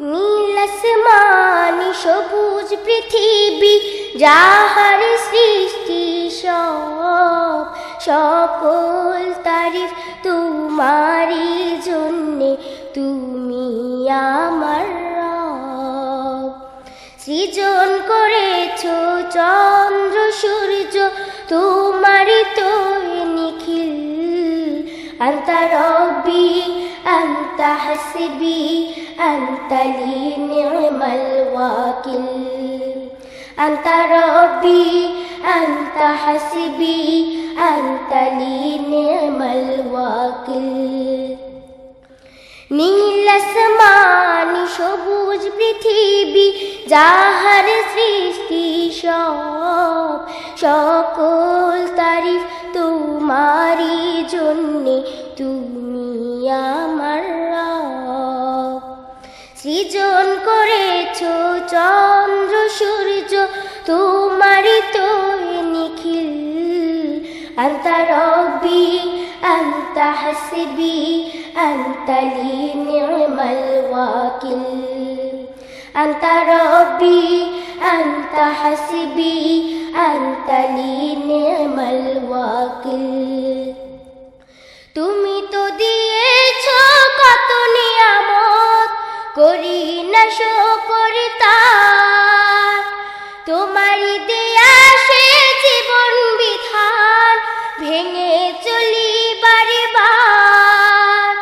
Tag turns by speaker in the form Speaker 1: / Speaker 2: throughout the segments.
Speaker 1: নীল আসমানি সবুজ পৃথিবী যাহার সৃষ্টি সব, সকল তারিফ তোমারই জন্যে, তুমি আমার রব। সৃজন করেছো চন্দ্র সূর্য, তোমারই তো নিখিল। আনতা রব্বি আনতা হাসবি আনতা লি নি'মাল ওয়াকিল। আনতা রব্বি আনতা হাসবি আনতা লি নি'মাল ওয়াকিল। নীল আসমানি সবুজ পৃথিবী যাহার সৃষ্টি সব, সকল তারিফ তোমারই জন্যে, তুমি আমার রব। সৃজন করেছো চন্দ্র সূর্য, তোমারই তো নিখিল। আনতা রব্বি আনতা হাসবি আনতা লি নি'মাল ওয়াকিল। আনতা রব্বি আনতা হাসবি আনতা লি নি'মাল ওয়াকিল। তুমি তো দিয়েছো কত নিয়ামত, করি না শুকর তার। তোমারই দেয়া সে জীবন বিধান, ভেঙে চলি বারে বার।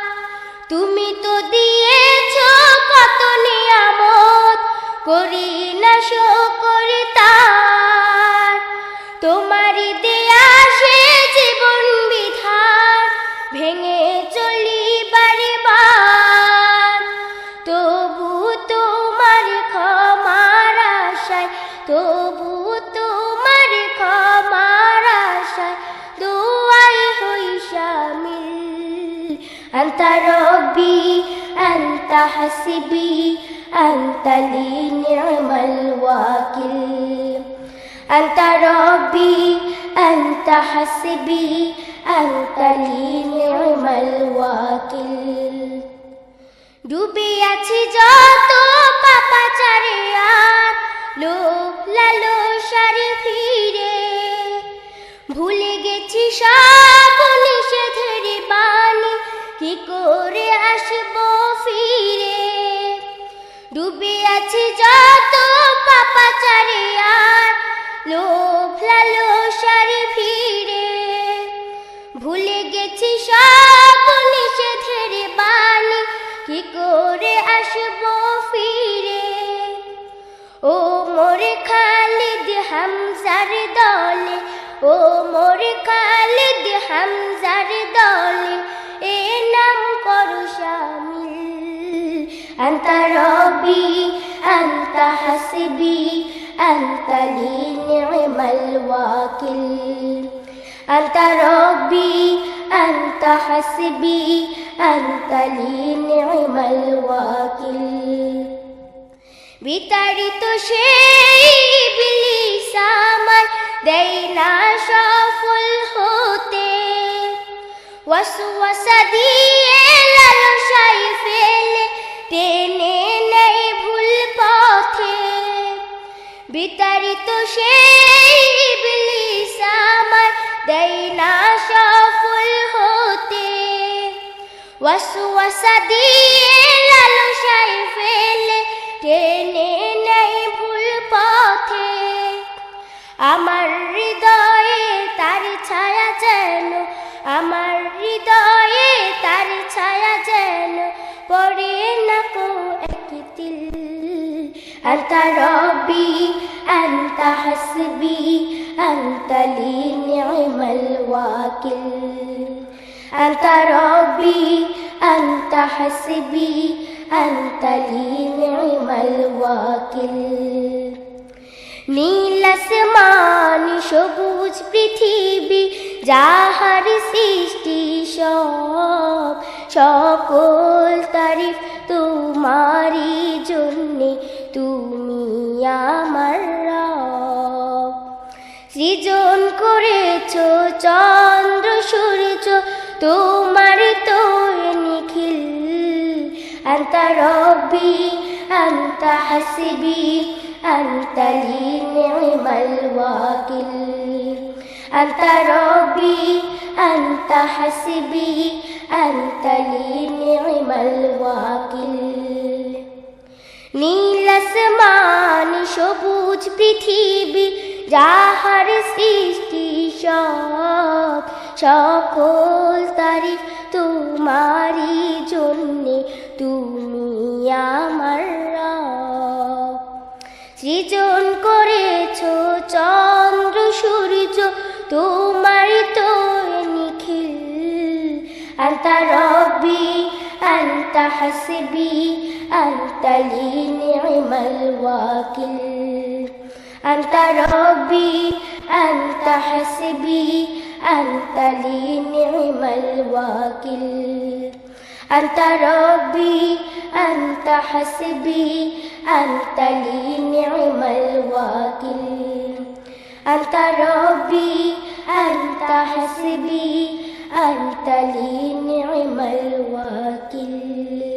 Speaker 1: তুমি তো দিয়েছো কত নিয়ামত, করি না শুকর তার। তোমারই দেয়া সে জীবন বিধান, ভেঙে চলি বারে বার। তবু তোমার ক্ষমার আশায়, তবু তোমার ক্ষমার আশায়, দুআই হই শামিল। আনতা রব্বি আনতা হাসবি আনতা লি নি'মাল ওয়াকিল। আনতা রব্বি আনতা হাসবি আনতা লি নি'মাল ওয়াকিল। ডুবে আছি যত পাপাচারে আর লোভ লালসারে ফিরে, ভুলে গেছি সব নিষেধের বাণী, কি করে আসবো ফিরে। ডুবে আছি যত পাপাচারে আর লোভ লালসারে ফিরে, ভুলে গেছি সব নিষেধের বাণী, কি করে আসবো ফিরে। ও মোর খালিদ হামজার দলে, ও মোর খালিদ হামজার দলে, এ নাম করো শামিল। আনতা রব্বি আনতা হাসবি আনতা লি নি'মাল ওয়াকিল। আনতা রব্বি আনতা হাসবি আনতা লি নি'মাল ওয়াকিল। বিতাড়িত সেই ইবলিস আমার দেয় না সফল হতে, ওয়াসওয়াসা দিয়ে লালসায় ফেলে টেনে নেয় ভুল পথে। বিতাড়িত সেই ইবলিস আমার দেয় না সফল হতে, ওয়াসওয়াসা দিয়ে লালসায় ফেলে টেনে নেয় ভুল পথে। আমার হৃদয়ে তার ছায়া যেন, আমার হৃদয়ে তার ছায়া যেন পড়ে না কো একতিল। আনতা রব্বি আনতা হাসবি আনতা লি নি'মাল ওয়াকিল। আনতা রব্বি আনতা হাসবি আনতা লি নি'মাল ওয়াকিল। নীল আসমানি সবুজ পৃথিবী যাহার সৃষ্টি সব, সকল তারিফ তোমারই জন্যে, তুমি আমার রব। সৃজন করেছো চন্দ্র সূর্য, তোমার তো নিখিল। আনতা রব্বি أنت حسبي أنت لي نعم الوكيل أنت ربي أنت حسبي أنت لي نعم الوكيل নীল আসমান সবুজ পৃথিবী যাহার সৃষ্টি সব সকল তারিফ তোমারই জন্যে তুমি আমার রব সৃজন করেছো চন্দ্র সূর্য তোমারই তো নিখিল আনতা রব্বি আনতা হাসবি أنت لي نعم الوكيل أنت ربي أنت حسبي أنت لي نعم الوكيل أنت ربي أنت حسبي أنت لي نعم الوكيل أنت ربي أنت حسبي أنت لي نعم الوكيل